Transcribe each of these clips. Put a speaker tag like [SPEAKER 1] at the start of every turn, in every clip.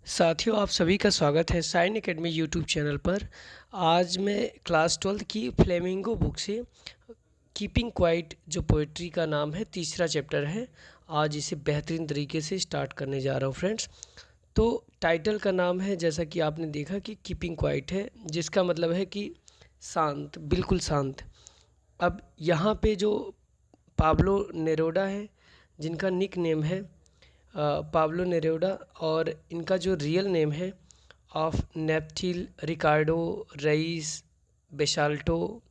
[SPEAKER 1] साथियों, आप सभी का स्वागत है साइन एकेडमी यूट्यूब चैनल पर। आज मैं क्लास 12th की फ्लेमिंगो बुक से कीपिंग क्वाइट जो पोइट्री का नाम है, तीसरा चैप्टर है। आज इसे बेहतरीन तरीके से स्टार्ट करने जा रहा हूँ फ्रेंड्स। तो टाइटल का नाम है, जैसा कि आपने देखा, कि कीपिंग क्वाइट है, जिसका मतलब है कि शांत, बिल्कुल शांत। अब यहाँ पे जो पाब्लो नेरूदा है, जिनका निक नेम है पाब्लो नेरूदा, और इनका जो रियल नेम है ऑफ नेप्थिल रिकार्डो रईस बेसाल्टो।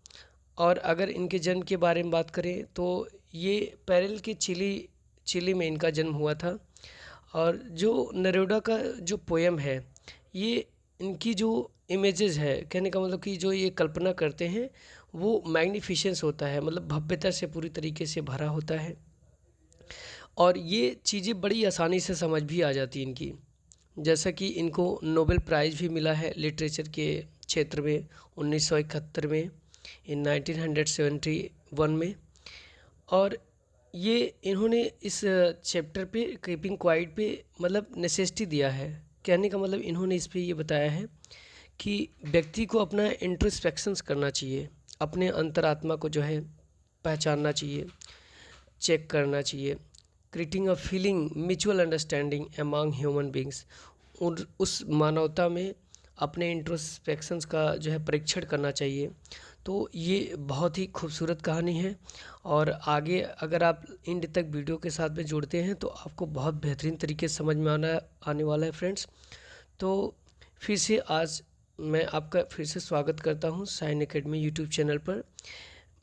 [SPEAKER 1] और अगर इनके जन्म के बारे में बात करें तो ये पेरिल के चिली में इनका जन्म हुआ था। और जो नेरूदा का जो पोयम है, ये इनकी जो इमेजेस है, कहने का मतलब कि जो ये कल्पना करते हैं वो मैग्निफिसेंस होता है, मतलब भव्यता से पूरी तरीके से भरा होता है। और ये चीज़ें बड़ी आसानी से समझ भी आ जाती हैं इनकी। जैसा कि इनको नोबेल प्राइज़ भी मिला है लिटरेचर के क्षेत्र में 1971 में, इन 1971 में। और ये इन्होंने इस चैप्टर पे, कीपिंग क्वाइट पे, मतलब नेसेसिटी दिया है। कहने का मतलब इन्होंने इस पे ये बताया है कि व्यक्ति को अपना इंट्रोस्पेक्शंस करना चाहिए, अपने अंतरात्मा को जो है पहचानना चाहिए, चेक करना चाहिए। Creating a feeling mutual understanding among human beings, उस मानवता में अपने इंट्रोस्पेक्शंस का जो है परीक्षण करना चाहिए। तो ये बहुत ही खूबसूरत कहानी है। और आगे अगर आप एंड तक वीडियो के साथ में जुड़ते हैं तो आपको बहुत बेहतरीन तरीके से समझ में आने वाला है फ्रेंड्स। तो फिर से आज मैं आपका फिर से स्वागत करता हूँ साइन एकेडमी यूट्यूब चैनल पर।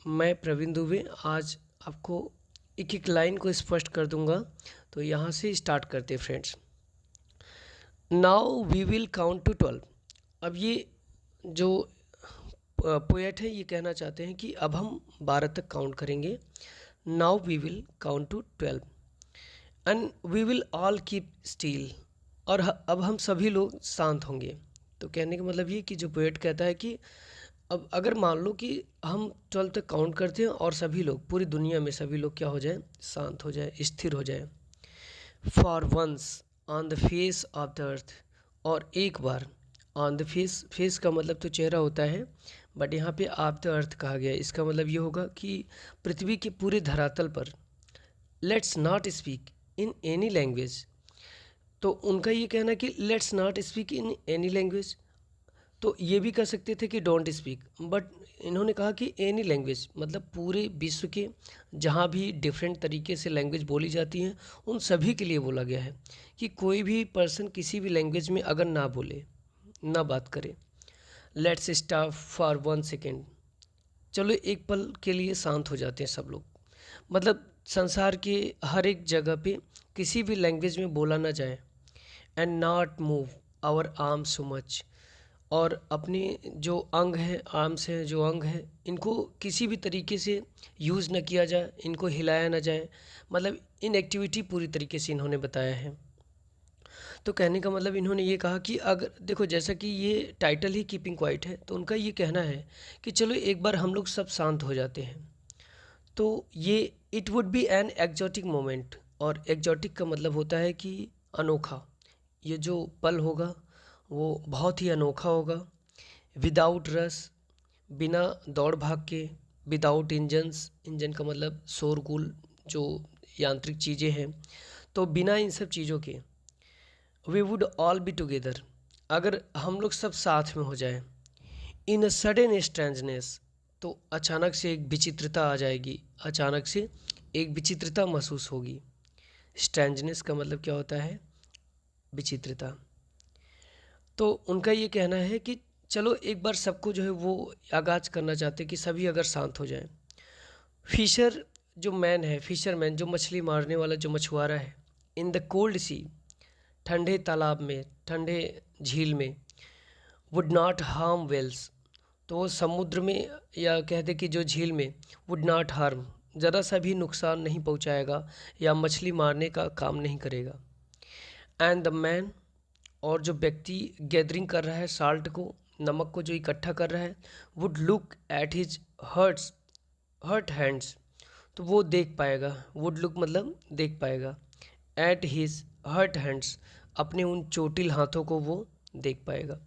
[SPEAKER 1] मैं प्रवीण दुबे आज आपको एक एक लाइन को स्पष्ट कर दूंगा। तो यहाँ से स्टार्ट करते हैं friends. Now we will count to 12। अब ये जो पोएट है ये कहना चाहते हैं कि अब हम 12 तक काउंट करेंगे। Now we will count to 12 and we will all keep still. और अब हम सभी लोग शांत होंगे। तो कहने का मतलब ये कि जो पोएट कहता है कि अब अगर मान लो कि हम 12 तक काउंट करते हैं और सभी लोग, पूरी दुनिया में सभी लोग क्या हो जाए, शांत हो जाए, स्थिर हो जाए। For once on the face of the earth, और एक बार ऑन द फेस, फेस का मतलब तो चेहरा होता है, बट यहाँ पे ऑफ द अर्थ कहा गया। इसका मतलब ये होगा कि पृथ्वी के पूरे धरातल पर let's not speak in any language. तो उनका ये कहना कि let's not speak in any language. तो ये भी कह सकते थे कि डोंट स्पीक, बट इन्होंने कहा कि एनी लैंग्वेज, मतलब पूरे विश्व के जहाँ भी डिफरेंट तरीके से लैंग्वेज बोली जाती हैं उन सभी के लिए बोला गया है कि कोई भी पर्सन किसी भी लैंग्वेज में अगर ना बोले, ना बात करे। Let's stop for 1 second. चलो एक पल के लिए शांत हो जाते हैं सब लोग। मतलब संसार के हर एक जगह पे किसी भी लैंग्वेज में बोला ना जाए। And not move our arm so much. और अपने जो अंग हैं, आर्म्स हैं, जो अंग हैं, इनको किसी भी तरीके से यूज़ न किया जाए, इनको हिलाया ना जाए। मतलब इनएक्टिविटी पूरी तरीके से इन्होंने बताया है। तो कहने का मतलब इन्होंने ये कहा कि अगर देखो, जैसा कि ये टाइटल ही कीपिंग क्वाइट है, तो उनका ये कहना है कि चलो एक बार हम लोग सब शांत हो जाते हैं। तो ये it would be an exotic moment. और एक्जॉटिक का मतलब होता है कि अनोखा। ये जो पल होगा वो बहुत ही अनोखा होगा। विदाउट रस, बिना दौड़ भाग के। विदाउट इंजन्स, इंजन का मतलब शोरगुल, जो यांत्रिक चीज़ें हैं। तो बिना इन सब चीज़ों के we would all be together, अगर हम लोग सब साथ में हो जाए। इन अ सडन स्ट्रेंजनेस, तो अचानक से एक विचित्रता आ जाएगी, अचानक से एक विचित्रता महसूस होगी। स्ट्रेंजनेस का मतलब क्या होता है, विचित्रता। तो उनका ये कहना है कि चलो एक बार सबको जो है वो आगाज करना चाहते कि सभी अगर शांत हो जाएं। फिशर जो मैन है, फिशरमैन जो मछली मारने वाला, जो मछुआरा है, इन द कोल्ड सी, ठंडे तालाब में, ठंडे झील में, वुड नॉट हार्म वेल्स, तो वो समुद्र में, या कहते कि जो झील में, वुड नॉट हार्म, ज़रा सा भी नुकसान नहीं पहुंचाएगा या मछली मारने का काम नहीं करेगा। एंड द मैन, और जो व्यक्ति गैदरिंग कर रहा है साल्ट को, नमक को जो इकट्ठा कर रहा है, would look at his hurt hands, तो वो देख पाएगा। वुड लुक मतलब देख पाएगा। एट हिज हर्ट हैंड्स, अपने उन चोटिल हाथों को वो देख पाएगा।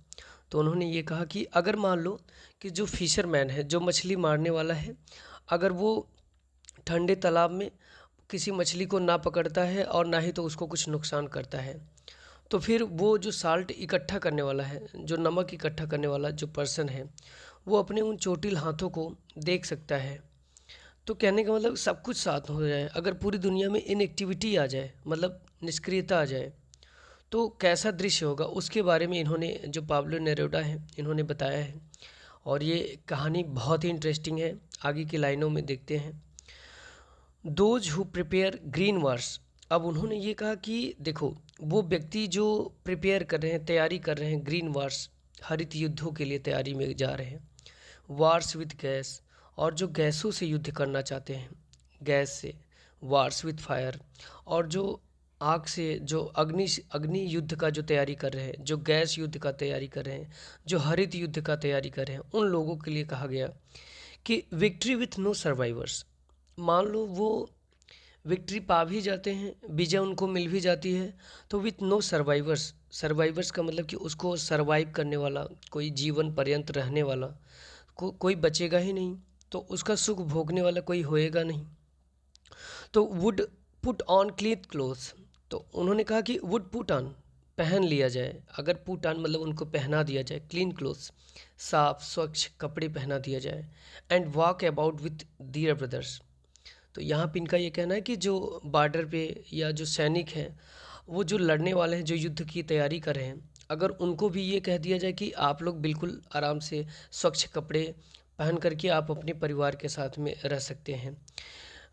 [SPEAKER 1] तो उन्होंने ये कहा कि अगर मान लो कि जो फिशरमैन है, जो मछली मारने वाला है, अगर वो ठंडे तालाब में किसी मछली को ना पकड़ता है और ना ही तो उसको कुछ नुकसान करता है, तो फिर वो जो साल्ट इकट्ठा करने वाला है, जो नमक इकट्ठा करने वाला जो पर्सन है, वो अपने उन चोटिल हाथों को देख सकता है। तो कहने का मतलब सब कुछ साथ हो जाए, अगर पूरी दुनिया में इनएक्टिविटी आ जाए, मतलब निष्क्रियता आ जाए, तो कैसा दृश्य होगा, उसके बारे में इन्होंने, जो पाब्लो नेरूदा है, इन्होंने बताया है। और ये कहानी बहुत ही इंटरेस्टिंग है। आगे की लाइनों में देखते हैं। Those who prepare green wars. अब उन्होंने ये कहा कि देखो, वो व्यक्ति जो प्रिपेयर कर रहे हैं, तैयारी कर रहे हैं ग्रीन वार्स, हरित युद्धों के लिए तैयारी में जा रहे हैं, वार्स विद गैस, और जो गैसों से युद्ध करना चाहते हैं, गैस से, वार्स विद फायर, और जो आग से, जो अग्नि युद्ध का जो तैयारी कर रहे हैं, जो गैस युद्ध का तैयारी कर रहे हैं, जो हरित युद्ध का तैयारी कर रहे हैं, उन लोगों के लिए कहा गया कि विक्ट्री विथ नो सर्वाइवर्स। मान लो वो विक्ट्री पा भी जाते हैं, विजय उनको मिल भी जाती है, तो विथ नो सर्वाइवर्स, सर्वाइवर्स का मतलब कि उसको सर्वाइव करने वाला, कोई जीवन पर्यंत रहने वाला कोई बचेगा ही नहीं, तो उसका सुख भोगने वाला कोई होएगा नहीं। तो would put on clean clothes. तो उन्होंने कहा कि वुड पुट ऑन, पहन लिया जाए, अगर पुट ऑन मतलब उनको पहना दिया जाए, क्लीन क्लोथ्स, साफ स्वच्छ कपड़े पहना दिया जाए, and walk about with their brothers. तो यहाँ पे इनका ये कहना है कि जो बॉर्डर पे या जो सैनिक हैं, वो जो लड़ने वाले हैं, जो युद्ध की तैयारी कर रहे हैं, अगर उनको भी ये कह दिया जाए कि आप लोग बिल्कुल आराम से स्वच्छ कपड़े पहन करके आप अपने परिवार के साथ में रह सकते हैं,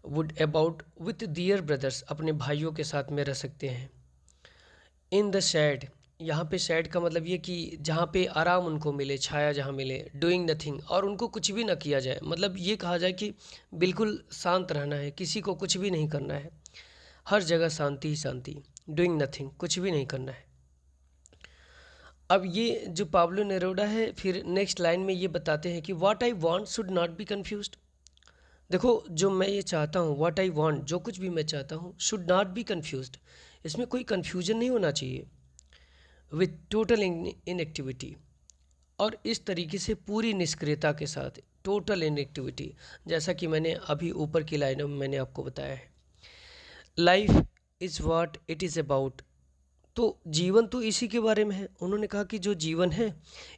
[SPEAKER 1] would about with their brothers, अपने भाइयों के साथ में रह सकते हैं, इन द शेड, यहाँ पे शेड का मतलब ये कि जहाँ पे आराम उनको मिले, छाया जहाँ मिले, डूइंग नथिंग, और उनको कुछ भी ना किया जाए, मतलब ये कहा जाए कि बिल्कुल शांत रहना है, किसी को कुछ भी नहीं करना है, हर जगह शांति ही शांति, डूइंग नथिंग, कुछ भी नहीं करना है। अब ये जो पाब्लो नेरूदा है, फिर नेक्स्ट लाइन में ये बताते हैं कि what I want should not be confused. देखो, जो मैं ये चाहता हूँ, व्हाट आई वांट, जो कुछ भी मैं चाहता हूँ, शुड नॉट बी कन्फ्यूज्ड, इसमें कोई कन्फ्यूजन नहीं होना चाहिए, विथ टोटल इनएक्टिविटी, और इस तरीके से पूरी निष्क्रियता के साथ, टोटल इनएक्टिविटी, जैसा कि मैंने अभी ऊपर की लाइनों में मैंने आपको बताया है। Life is what it is about. तो जीवन तो इसी के बारे में है। उन्होंने कहा कि जो जीवन है,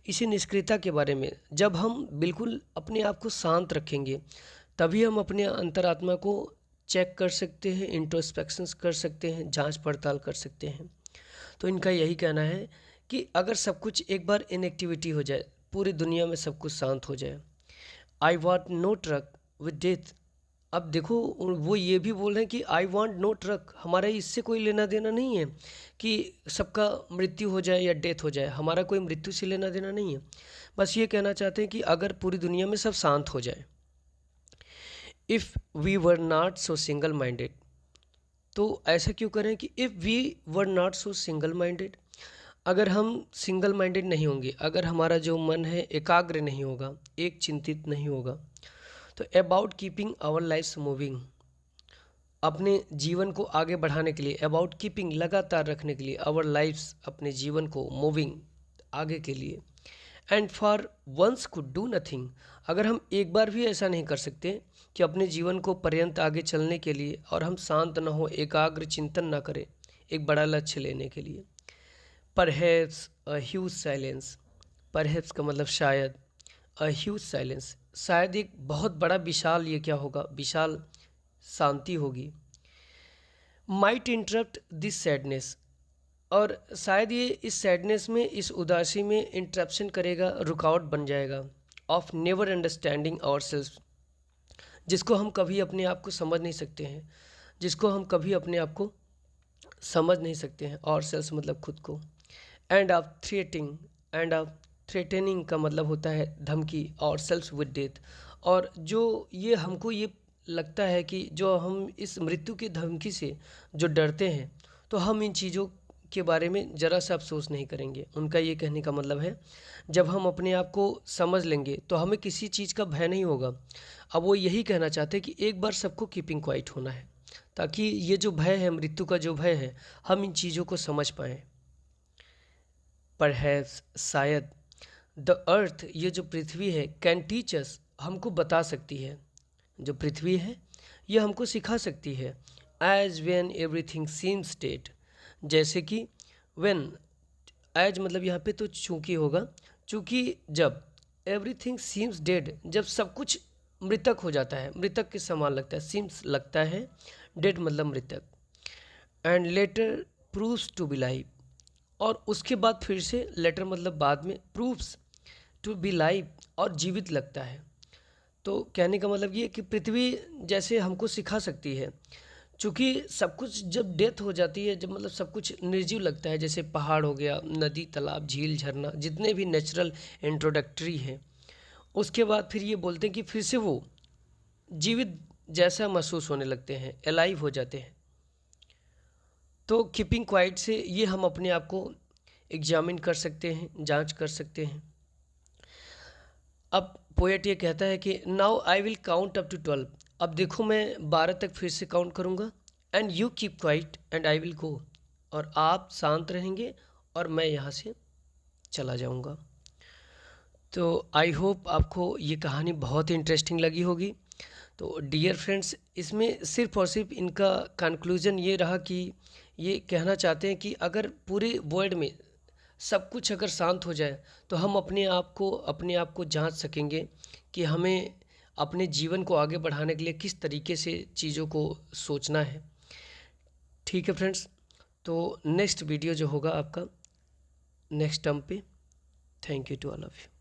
[SPEAKER 1] इसी निष्क्रियता के बारे में, जब हम बिल्कुल अपने आप को शांत रखेंगे, तभी हम अपने अंतरात्मा को चेक कर सकते हैं, इंट्रोस्पेक्शंस कर सकते हैं, जांच पड़ताल कर सकते हैं। तो इनका यही कहना है कि अगर सब कुछ एक बार इनएक्टिविटी हो जाए, पूरी दुनिया में सब कुछ शांत हो जाए, I want no truck with death. अब देखो, वो ये भी बोल रहे हैं कि आई वॉन्ट नो ट्रक, हमारा इससे कोई लेना देना नहीं है कि सबका मृत्यु हो जाए या डेथ हो जाए, हमारा कोई मृत्यु से लेना देना नहीं है। बस ये कहना चाहते हैं कि अगर पूरी दुनिया में सब शांत हो जाए। If we were not so single minded. तो ऐसा क्यों करें कि if we were not so single minded, अगर हम सिंगल माइंडेड नहीं होंगे, अगर हमारा जो मन है एकाग्र नहीं होगा, एक चिंतित नहीं होगा, तो about keeping our lives moving, अपने जीवन को आगे बढ़ाने के लिए, अबाउट कीपिंग, लगातार रखने के लिए, आवर लाइफ्स, अपने जीवन को, मूविंग, आगे के लिए, and for once could do nothing, अगर हम एक बार भी ऐसा नहीं कर सकते कि अपने जीवन को पर्यंत आगे चलने के लिए, और हम शांत न हो, एकाग्र चिंतन न करें एक बड़ा लक्ष्य लेने के लिए। Perhaps a huge silence, perhaps का मतलब शायद, अ ह्यूज साइलेंस, शायद एक बहुत बड़ा विशाल, ये क्या होगा, विशाल शांति होगी। माइट इंटरप्ट दिस सैडनेस, और शायद ये इस सैडनेस में, इस उदासी में इंटरप्शन करेगा, रुकावट बन जाएगा, of never understanding ourselves, जिसको हम कभी अपने आप को समझ नहीं सकते हैं, जिसको हम कभी अपने आप को समझ नहीं सकते हैं, और सेल्फ मतलब खुद को। End of threatening, end of threatening का मतलब होता है धमकी, और सेल्फ विद डेथ, और जो ये हमको ये लगता है कि जो हम इस मृत्यु की धमकी से जो डरते हैं, तो हम इन चीज़ों के बारे में ज़रा सा अफसोस नहीं करेंगे। उनका ये कहने का मतलब है, जब हम अपने आप को समझ लेंगे तो हमें किसी चीज़ का भय नहीं होगा। अब वो यही कहना चाहते हैं कि एक बार सबको कीपिंग क्वाइट होना है, ताकि ये जो भय है, मृत्यु का जो भय है, हम इन चीज़ों को समझ पाएँ। परहैप्स शायद, द अर्थ ये जो पृथ्वी है, कैन टीच अस हमको बता सकती है, जो पृथ्वी है ये हमको सिखा सकती है। As when everything seems dead, जैसे कि वेन, एज मतलब यहाँ पे तो चूंकि होगा, चूंकि जब, एवरीथिंग सीम्स डेड जब सब कुछ मृतक हो जाता है, मृतक के समान लगता है, सीम्स लगता है, डेड मतलब मृतक, and later proves to be live, और उसके बाद फिर से लेटर मतलब बाद में, प्रूव्स टू बी लाइव और जीवित लगता है। तो कहने का मतलब ये कि पृथ्वी जैसे हमको सिखा सकती है, चूँकि सब कुछ जब डेथ हो जाती है, जब मतलब सब कुछ निर्जीव लगता है, जैसे पहाड़ हो गया, नदी, तालाब, झील, झरना, जितने भी नेचुरल इंट्रोडक्टरी हैं, उसके बाद फिर ये बोलते हैं कि फिर से वो जीवित जैसा महसूस होने लगते हैं, अलाइव हो जाते हैं। तो कीपिंग क्वाइट से ये हम अपने आप को एग्जामिन कर सकते हैं, जांच कर सकते हैं। अब पोएट ये कहता है कि now I will count up to 12, अब देखो मैं 12 तक फिर से काउंट करूँगा, and you keep quiet and I will go, और आप शांत रहेंगे और मैं यहाँ से चला जाऊँगा। तो आई होप आपको ये कहानी बहुत ही इंटरेस्टिंग लगी होगी। तो डियर फ्रेंड्स, इसमें सिर्फ और सिर्फ इनका कंक्लूजन ये रहा कि ये कहना चाहते हैं कि अगर पूरे वर्ल्ड में सब कुछ अगर शांत हो जाए तो हम अपने आप को जांच सकेंगे कि हमें अपने जीवन को आगे बढ़ाने के लिए किस तरीके से चीज़ों को सोचना है। ठीक है फ्रेंड्स, तो नेक्स्ट वीडियो जो होगा आपका नेक्स्ट टर्म पे। Thank you to all of you.